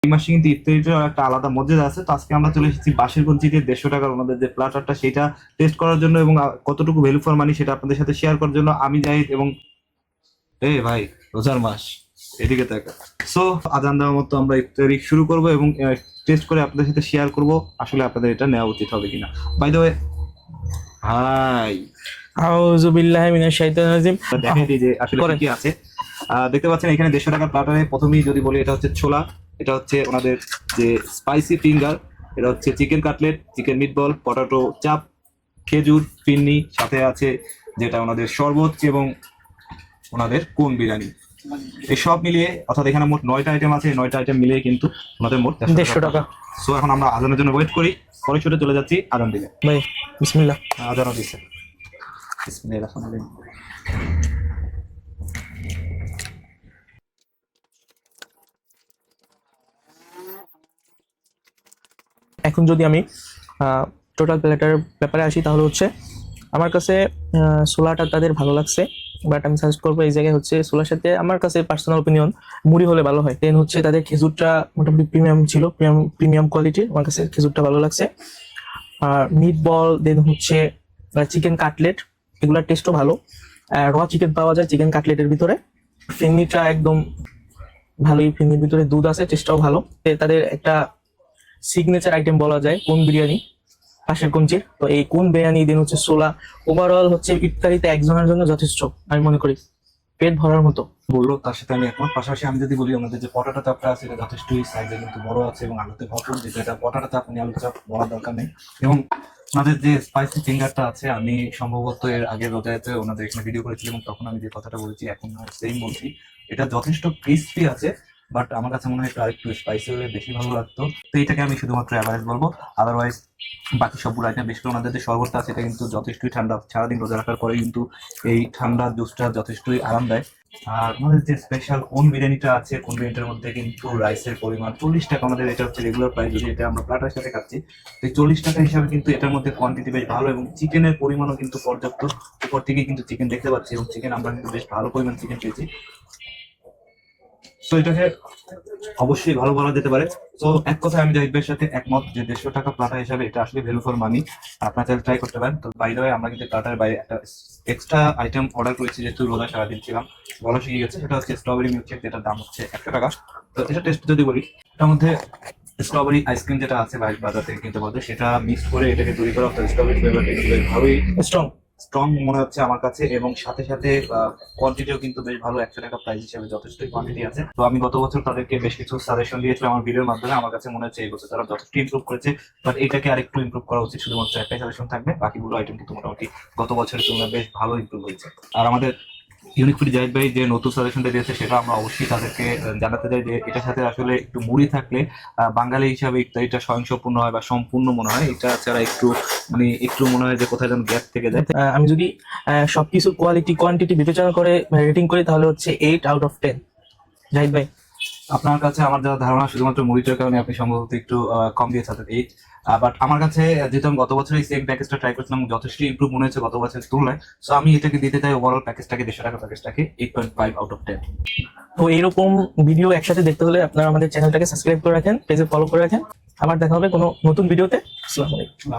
এই মাসে কিন্তু ইফতারিটার একটা আলাদা মর্যাদা আছে। তো আজকে আমরা চলে এসেছি বাঁশের কঞ্চিতে 150 টাকার ওনাদের যে প্লাটারটা সেটা টেস্ট করার জন্য এবং কতটুকু ভ্যালু ফর মানি সেটা আপনাদের সাথে শেয়ার করার জন্য আমি জাহিদ এবং ভাই রোজার মাস এদিকে তাকা। সো আজান দেওয়ার মতো আমরা ইফতারি শুরু করব এবং টেস্ট করে আপনাদের সাথে শেয়ার করব আসলে আপনাদের এটা নেওয়া উচিত হবে কিনা। বাই দ্য ওয়ে হাই, আউযু বিল্লাহি মিনাশ শাইতানির রাজিম। দেখেন এই যে আসলে কি কি আছে। দেখতে পাচ্ছেন এখানে 150 টাকার প্লাটারে প্রথমেই যদি বলি এটা হচ্ছে ছোলা, এটা হচ্ছে ওনাদের যে স্পাইসি ফিঙ্গার, এটা হচ্ছে chicken cutlet, chicken meatball, potato চাপ, খেজুর, ফিন্নি, সাথে আছে যেটা ওনাদের শরবত এবং ওনাদের কোন বিরিয়ানি। এই সব মিলিয়ে অর্থাৎ এখানে মোট 9টা আইটেম আছে। 9টা আইটেম মিলিয়ে কিন্তু ওনাদের মোট 150 টাকা। সো এখন আমরা আজানের জন্য ওয়েট করি, পরে ছুটে চলে যাচ্ছি আজান দিলে। ভাই বিসমিল্লাহ। আজানও দিচ্ছে। বিসমিল্লাহির রহমানির রহিম। এখন যদি আমি টোটাল প্লেটার ব্যাপারে আসি তাহলে হচ্ছে আমার কাছে ছোলাটা তাদের ভালো লাগছে, বাট আমি সাজেস্ট করবো এই জায়গায় হচ্ছে ছোলার সাথে আমার কাছে পার্সোনাল ওপিনিয়ন মুড়ি হলে ভালো হয়। দেন হচ্ছে তাদের খেজুরটা মোটামুটি প্রিমিয়াম ছিল, প্রিমিয়াম কোয়ালিটির, আমার কাছে খেজুরটা ভালো লাগছে। আর মিট বল, দেন হচ্ছে চিকেন কাটলেট, এগুলোর টেস্টও ভালো। র চিকেন পাওয়া যায় চিকেন কাটলেটের ভিতরে। ফিন্নিটা একদম ভালোই, ফিন্নির ভিতরে দুধ আছে, টেস্টটাও ভালো। তাদের একটা সিগনেচার আইটেম বলা যায় কোন বিরিয়ানি, পাশের কঞ্চির। তো এই কোন বিরিয়ানি দেন হচ্ছে ছোলা, ওভারঅল হচ্ছে ইফতারিতে একজনের জন্য যথেষ্ট আমি মনে করি, পেট ভরার মতো। বললো তার সাথে আমি এখন পাশাপাশি আমি যদি বলি আমাদের যে পটাটা চাপটা আছে এটা যথেষ্টই সাইজে কিন্তু বড় আছে এবং আলুতে ভরপুর, যেটা এটা পটাটা চাপ নিয়ে আলু চাপ বলার দরকার নেই। এবং ওনাদের যে স্পাইসি ফিঙ্গারটা আছে, আমি সম্ভবত এর আগের রোজাতে ওনাদের এখানে ভিডিও করেছিলাম এবং তখন আমি যে কথাটা বলেছি এখন সেম বলছি, এটা যথেষ্ট ক্রিস্পি আছে, বাট আমার কাছে মনে হয় একটু আরেকটু স্পাইসি হলে বেশি ভালো লাগতো। তো এটাকে আমি শুধুমাত্র অ্যাভারেজ বলবো, আদারওয়াইজ বাকি সবগুলো আইটেম, বেশ করে ওনাদের যে শরবতটা আছে এটা কিন্তু যথেষ্টই ঠান্ডা, সারাদিন রোজা রাখার পরে কিন্তু এই ঠান্ডা জুসটা যথেষ্টই আরাম দেয়। আর আমাদের যে স্পেশাল কোন বিরিয়ানিটা আছে, কোন বিরিয়ানিটার মধ্যে কিন্তু রাইসের পরিমাণ 40 টাকা, আমাদের এটা হচ্ছে রেগুলার প্রাইস, যদি এটা আমরা প্লাটার সাথে খাচ্ছি তো 40 টাকা হিসাবে কিন্তু এটার মধ্যে কোয়ান্টিটি বেশ ভালো এবং চিকেনের পরিমাণও কিন্তু পর্যাপ্ত। উপর থেকে কিন্তু চিকেন দেখতে পাচ্ছি এবং চিকেন আমরা কিন্তু বেশ ভালো পরিমাণ চিকেন পেয়েছি। তো এটাকে অবশ্যই ভালো বলা যেতে পারে। তো এক কথায় আমি জাহিদ ভাইয়ের সাথে একমত যে 150 টাকা প্লাটা হিসাবে এটা আসলে ভ্যালু ফর মানি, আপনারা চাইলে ট্রাই করতে পারেন। তো বাই দ্য ওয়ে আমরা কিন্তু প্লাটার বাইরে একটা এক্সট্রা আইটেম অর্ডার করেছি, যেহেতু রোজা সারাদিন ছিলাম, বলা শিখে গেছে। সেটা হচ্ছে স্ট্রবেরি মিল্কশেক, যেটার দাম হচ্ছে 100 টাকা। তো এটা টেস্ট যদি বলি, এটার মধ্যে স্ট্রবেরি আইসক্রিম যেটা আছে বাজার থেকে কিনতে পাওয়া যায় সেটা মিক্স করে এটাকে তৈরি করা, অর্থাৎ স্ট্রবেরি ফ্লেভারটা কিন্তু বেশ ভালোই স্ট্রং স্ট্রং মনে হচ্ছে আমার কাছে। এবং সাথে সাথে কোয়ান্টিটিও কিন্তু বেশ ভালো, 100 টাকা প্রাইস হিসেবে যথেষ্টই কোয়ান্টিটি আছে। তো আমি গত বছর তাদেরকে বেশ কিছু সাজেশন দিয়েছিলাম আমার ভিডিওর মাধ্যমে, আমার কাছে মনে হচ্ছে এই বছর তারা যথেষ্ট ইমপ্রুভ করেছে, বাট এটাকে আরেকটু ইমপ্রুভ করা উচিত। শুধুমাত্র একটাই সাজেশন থাকবে, বাকিগুলো আইটেম কিন্তু মোটামুটি গত বছরের তুলনায় বেশ ভালো ইমপ্রুভ হয়েছে। আর আমাদের ইউনিক ফুড জাহিদ ভাই যে নতুন সাজেশনটা দিয়েছে সেটা আমরা অবশ্যই তাদেরকে জানাতে চাই যে এটার সাথে আসলে একটু মুড়ি থাকলে বাঙালি হিসাবে ইফতারিটা স্বয়ংসম্পূর্ণ হয় বা সম্পূর্ণ মনে হয়। এটা ছাড়া একটু মানে একটু মনে হয় যে কোথায় যেন গ্যাপ থেকে যায়। আমি যদি সবকিছু কোয়ালিটি কোয়ান্টিটি বিবেচনা করে রেটিং করি তাহলে হচ্ছে 8/10। জাহিদ ভাই, আপনার কাছে আমার যা ধারণা শুধুমাত্র মুড়িটার কারণে আপনি সম্ভবত একটু কম দিয়ে থাকেন 8, বাট আমার কাছে যেহেতু আমি গত বছর এই সেম প্যাকেজটা ট্রাই করছিলাম, যথেষ্ট ইমপ্রুভ মনে হয়েছে গত বছরের তুলনায়। সো আমি এটাকে দিতে চাই ওভারঅল প্যাকেজটাকে, 150 টাকা প্যাকেজটাকে 8.5/10। তো এরকম ভিডিও একসাথে দেখতে হলে আপনারা আমাদের চ্যানেলটাকে সাবস্ক্রাইব করে রাখেন, পেজে ফলো করে রাখেন। আবার দেখা হবে কোনো নতুন ভিডিওতে। আসসালামু আলাইকুম।